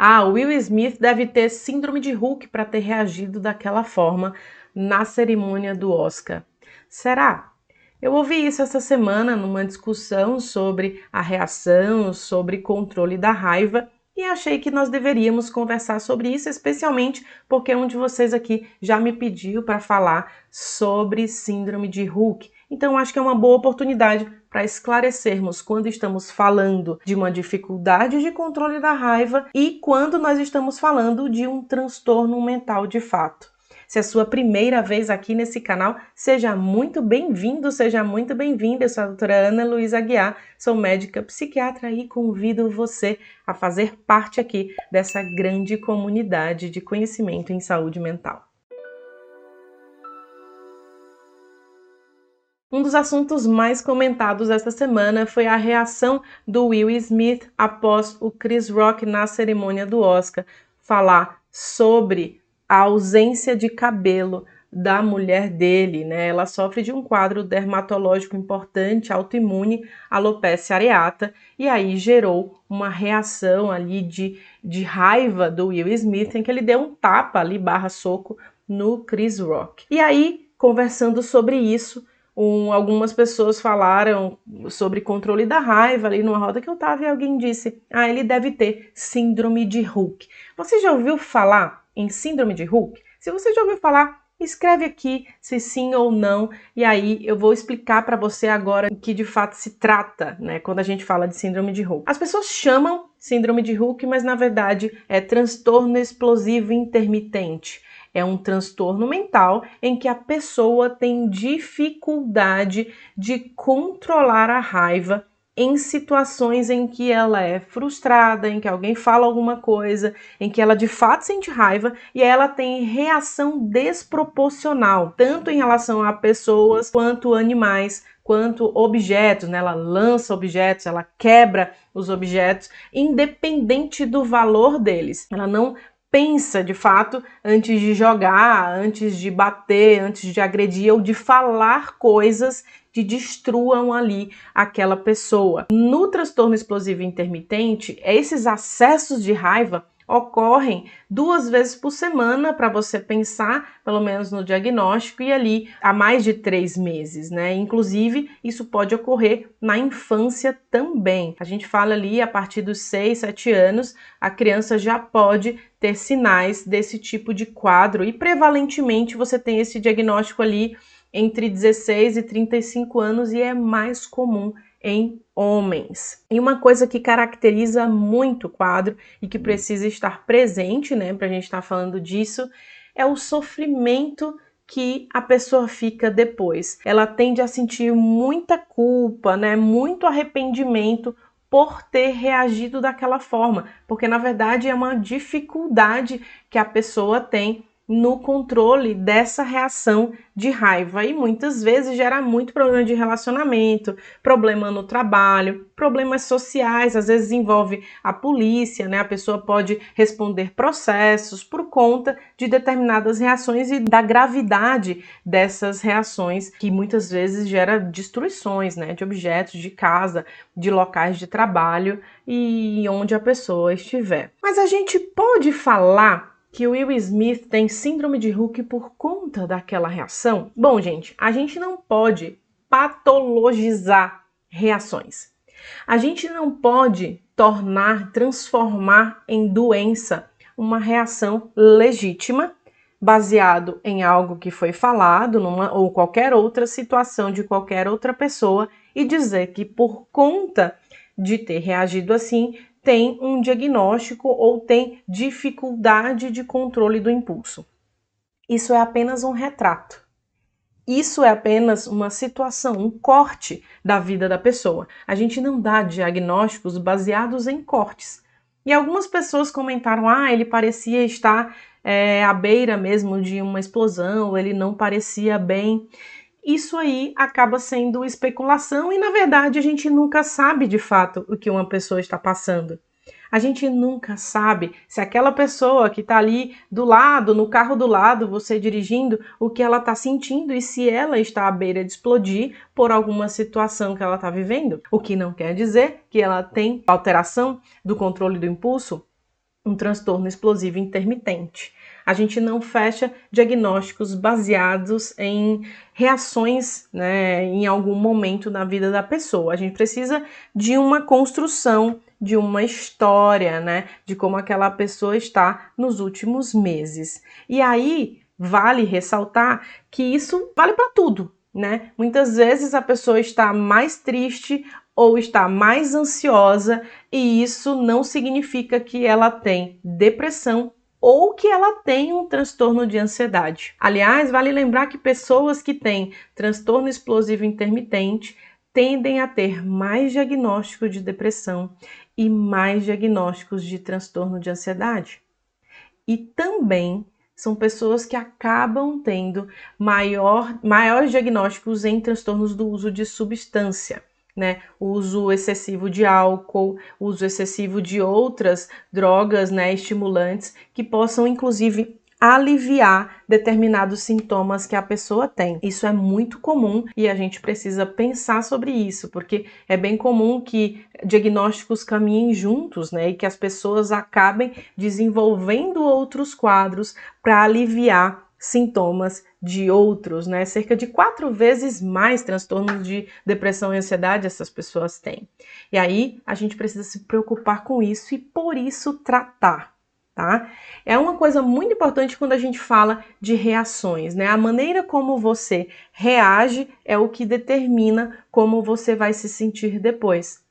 Ah, o Will Smith deve ter síndrome de Hulk para ter reagido daquela forma na cerimônia do Oscar. Será? Eu ouvi isso essa semana numa discussão sobre a reação, sobre controle da raiva, e achei que nós deveríamos conversar sobre isso, especialmente porque um de vocês aqui já me pediu para falar sobre síndrome de Hulk. Então acho que é uma boa oportunidade para esclarecermos quando estamos falando de uma dificuldade de controle da raiva e quando nós estamos falando de um transtorno mental de fato. Se é a sua primeira vez aqui nesse canal, seja muito bem-vindo, seja muito bem-vinda. Eu sou a doutora Ana Luísa Aguiar, sou médica psiquiatra e convido você a fazer parte aqui dessa grande comunidade de conhecimento em saúde mental. Um dos assuntos mais comentados esta semana foi a reação do Will Smith após o Chris Rock na cerimônia do Oscar falar sobre a ausência de cabelo da mulher dele, né? Ela sofre de um quadro dermatológico importante, autoimune, alopecia areata, e aí gerou uma reação ali de raiva do Will Smith, em que ele deu um tapa ali, soco, no Chris Rock. E aí, conversando sobre isso, algumas pessoas falaram sobre controle da raiva ali numa roda que eu tava e alguém disse: ah, ele deve ter síndrome de Hulk. Você já ouviu falar em síndrome de Hulk? Se você já ouviu falar, escreve aqui se sim ou não, e aí eu vou explicar para você agora o que de fato se trata, né, quando a gente fala de síndrome de Hulk. As pessoas chamam síndrome de Hulk, mas na verdade é transtorno explosivo intermitente. É um transtorno mental em que a pessoa tem dificuldade de controlar a raiva em situações em que ela é frustrada, em que alguém fala alguma coisa, em que ela de fato sente raiva e ela tem reação desproporcional, tanto em relação a pessoas quanto animais, quanto objetos, né? Ela lança objetos, ela quebra os objetos, independente do valor deles. Ela não pensa de fato antes de jogar, antes de bater, antes de agredir ou de falar coisas que destruam ali aquela pessoa. No transtorno explosivo intermitente, esses acessos de raiva ocorrem 2 vezes por semana para você pensar, pelo menos no diagnóstico, e ali há mais de 3 meses, né? Inclusive, isso pode ocorrer na infância também. A gente fala ali a partir dos 6, 7 anos, a criança já pode ter sinais desse tipo de quadro e prevalentemente você tem esse diagnóstico ali entre 16 e 35 anos e é mais comum em homens. E uma coisa que caracteriza muito o quadro e que precisa estar presente, né, pra gente estar falando disso, é o sofrimento que a pessoa fica depois. Ela tende a sentir muita culpa, né, muito arrependimento por ter reagido daquela forma, porque na verdade é uma dificuldade que a pessoa tem no controle dessa reação de raiva e muitas vezes gera muito problema de relacionamento, problema no trabalho, problemas sociais, às vezes envolve a polícia, né? A pessoa pode responder processos por conta de determinadas reações e da gravidade dessas reações que muitas vezes gera destruições, né? De objetos, de casa, de locais de trabalho e onde a pessoa estiver. Mas a gente pode falar que o Will Smith tem síndrome de Hulk por conta daquela reação? Bom, gente, a gente não pode patologizar reações. A gente não pode transformar em doença uma reação legítima, baseado em algo que foi falado ou qualquer outra situação de qualquer outra pessoa e dizer que por conta de ter reagido assim, tem um diagnóstico ou tem dificuldade de controle do impulso. Isso é apenas um retrato. Isso é apenas uma situação, um corte da vida da pessoa. A gente não dá diagnósticos baseados em cortes. E algumas pessoas comentaram, ele parecia estar à beira mesmo de uma explosão, ele não parecia bem. Isso aí acaba sendo especulação e, na verdade, a gente nunca sabe de fato o que uma pessoa está passando. A gente nunca sabe se aquela pessoa que está ali do lado, no carro do lado, você dirigindo, o que ela está sentindo e se ela está à beira de explodir por alguma situação que ela está vivendo. O que não quer dizer que ela tem alteração do controle do impulso. um transtorno explosivo intermitente. A gente não fecha diagnósticos baseados em reações, né, em algum momento na vida da pessoa. A gente precisa de uma construção, de uma história, né, de como aquela pessoa está nos últimos meses. E aí, vale ressaltar que isso vale para tudo, né? Muitas vezes a pessoa está mais triste ou está mais ansiosa e isso não significa que ela tem depressão ou que ela tem um transtorno de ansiedade. Aliás, vale lembrar que pessoas que têm transtorno explosivo intermitente tendem a ter mais diagnósticos de depressão e mais diagnósticos de transtorno de ansiedade. E também são pessoas que acabam tendo maiores diagnósticos em transtornos do uso de substância, né? O uso excessivo de álcool, o uso excessivo de outras drogas, né, estimulantes, que possam, inclusive, aliviar determinados sintomas que a pessoa tem. Isso é muito comum e a gente precisa pensar sobre isso, porque é bem comum que diagnósticos caminhem juntos, né, e que as pessoas acabem desenvolvendo outros quadros para aliviar sintomas de outros, né? Cerca de 4 vezes mais transtornos de depressão e ansiedade essas pessoas têm. E aí a gente precisa se preocupar com isso e por isso tratar. Tá? É uma coisa muito importante quando a gente fala de reações, né? A maneira como você reage é o que determina como você vai se sentir depois.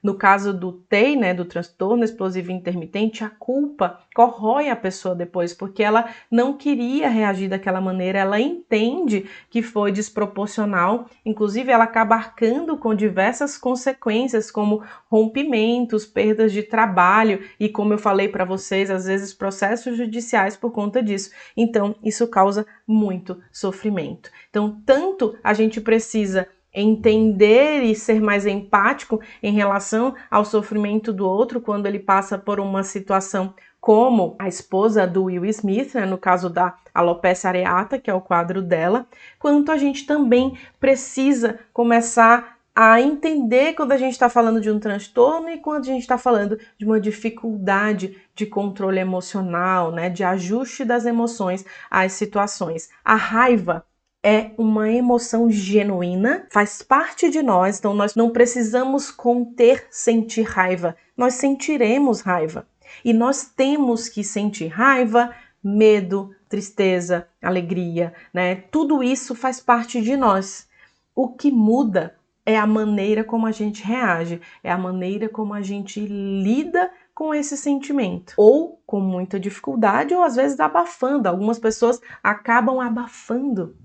No caso do TEI, né, do transtorno explosivo intermitente, a culpa corrói a pessoa depois, porque ela não queria reagir daquela maneira, ela entende que foi desproporcional, inclusive ela acaba arcando com diversas consequências, como rompimentos, perdas de trabalho e, como eu falei para vocês, às vezes processos judiciais por conta disso. Então, isso causa muito sofrimento. Então, tanto a gente precisa entender e ser mais empático em relação ao sofrimento do outro quando ele passa por uma situação como a esposa do Will Smith, né, no caso da alopecia areata, que é o quadro dela, quanto a gente também precisa começar a entender quando a gente está falando de um transtorno e quando a gente está falando de uma dificuldade de controle emocional, né, de ajuste das emoções às situações. A raiva é uma emoção genuína, faz parte de nós, então nós não precisamos conter sentir raiva, nós sentiremos raiva. E nós temos que sentir raiva, medo, tristeza, alegria, né? Tudo isso faz parte de nós. O que muda é a maneira como a gente reage, é a maneira como a gente lida com esse sentimento, ou com muita dificuldade, ou às vezes abafando. Algumas pessoas acabam abafando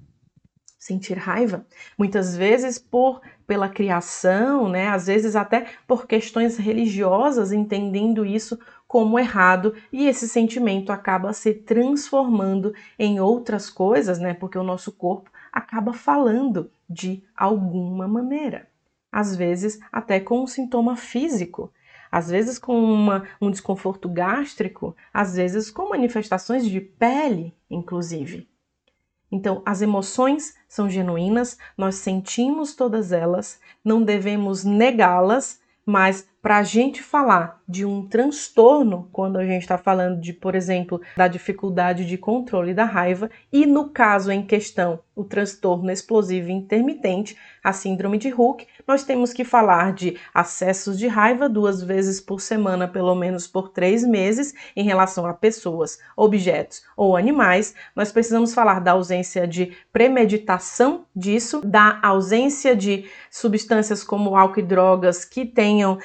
sentir raiva, muitas vezes pela criação, né? Às vezes até por questões religiosas, entendendo isso como errado, e esse sentimento acaba se transformando em outras coisas, né? Porque o nosso corpo acaba falando de alguma maneira. Às vezes até com um sintoma físico, às vezes com um desconforto gástrico, às vezes com manifestações de pele, inclusive. Então, as emoções são genuínas, nós sentimos todas elas, não devemos negá-las, mas para a gente falar de um transtorno, quando a gente está falando de, por exemplo, da dificuldade de controle da raiva, e no caso em questão, o transtorno explosivo intermitente, a síndrome de Hulk, nós temos que falar de acessos de raiva 2 vezes por semana, pelo menos por 3 meses, em relação a pessoas, objetos ou animais. Nós precisamos falar da ausência de premeditação disso, da ausência de substâncias como álcool e drogas que tenham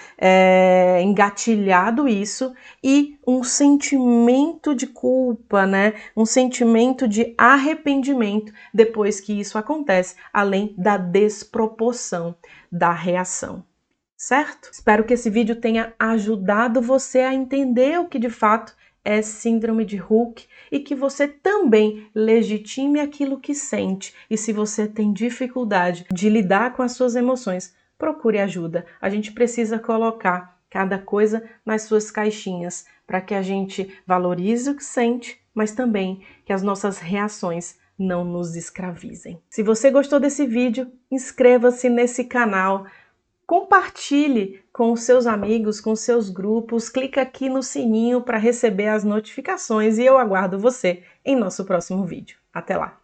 engatilhado isso, e um sentimento de culpa, né? Um sentimento de arrependimento depois que isso acontece, além da desproporção da reação. Certo? Espero que esse vídeo tenha ajudado você a entender o que de fato é síndrome de Hulk e que você também legitime aquilo que sente. E se você tem dificuldade de lidar com as suas emoções, procure ajuda. A gente precisa colocar cada coisa nas suas caixinhas para que a gente valorize o que sente, mas também que as nossas reações não nos escravizem. Se você gostou desse vídeo, inscreva-se nesse canal, Compartilhe com os seus amigos, com os seus grupos, clica aqui no sininho para receber as notificações e eu aguardo você em nosso próximo vídeo. Até lá!